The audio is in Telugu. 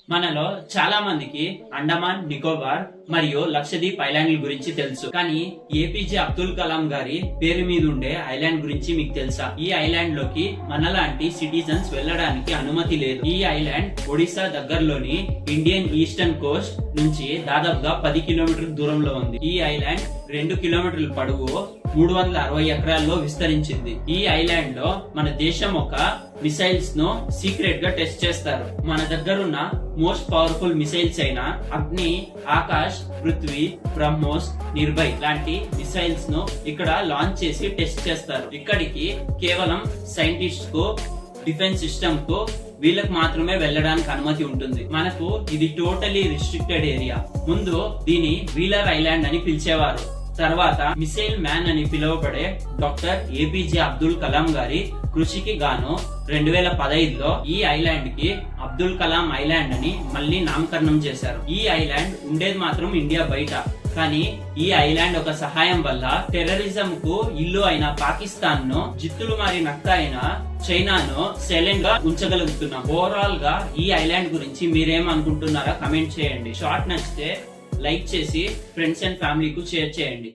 మనలో చాలా మందికి అండమాన్ నికోబార్ మరియు లక్షద్వీప్ ఐలాండ్ల గురించి తెలుసు. కానీ ఏపీజే అబ్దుల్ కలాం గారి పేరు మీద ఉండే ఐలాండ్ గురించి మీకు తెలుసా? ఈ ఐలాండ్ లోకి మనలాంటి సిటిజన్స్ వెళ్ళడానికి అనుమతి లేదు. ఈ ఐలాండ్ ఒడిశా దగ్గరలోని ఇండియన్ ఈస్టర్న్ కోస్ట్ నుంచి దాదాపుగా 10 కిలోమీటర్ల దూరంలో ఉంది. ఈ ఐలాండ్ 2 కిలోమీటర్ల పొడవు 360 ఎకరాల్లో విస్తరించింది. ఈ ఐలాండ్ లో మన దేశం ఒక మిసైల్స్ ను సీక్రెట్ గా టెస్ట్ చేస్తారు. మన దగ్గర ఉన్న మోస్ట్ పవర్ఫుల్ మిసైల్స్ అయిన అగ్ని, ఆకాశ్, పృథ్వీ, బ్రహ్మోస్, నిర్భయ్ లాంటి మిసైల్స్ ను ఇక్కడ లాంచ్ చేసి టెస్ట్ చేస్తారు. ఇక్కడికి కేవలం సైంటిస్ట్ కు, డిఫెన్స్ సిస్టమ్ కు వీళ్ళకి మాత్రమే వెళ్ళడానికి అనుమతి ఉంటుంది. మనకు ఇది టోటలీ రిస్ట్రిక్టెడ్ ఏరియా. ముందు దీని వీలర్ ఐలాండ్ అని పిలిచేవారు. తర్వాత మిసైల్ మ్యాన్ అని పిలువబడే డాక్టర్ ఏపీజే అబ్దుల్ కలాం గారి కృషికి గాను 2015లో ఈ ఐలాండ్ కి అబ్దుల్ కలాం ఐలాండ్ అని మళ్ళీ నామకరణం చేశారు. ఈ ఐలాండ్ ఉండేది మాత్రం ఇండియా బయట. కానీ ఈ ఐలాండ్ ఒక సహాయం వల్ల టెర్రరిజం కు ఇల్లు అయిన పాకిస్తాన్ ను, జిత్తులు మారి నక్క అయిన చైనాను సైలెంట్ గా ఉంచగలుగుతున్నాం. ఓవరాల్ గా ఈ ఐలాండ్ గురించి మీరేమనుకుంటున్నారా కమెంట్ చేయండి. షార్ట్ నచ్చితే లైక్ చేసి ఫ్రెండ్స్ అండ్ ఫ్యామిలీకు షేర్ చేయండి.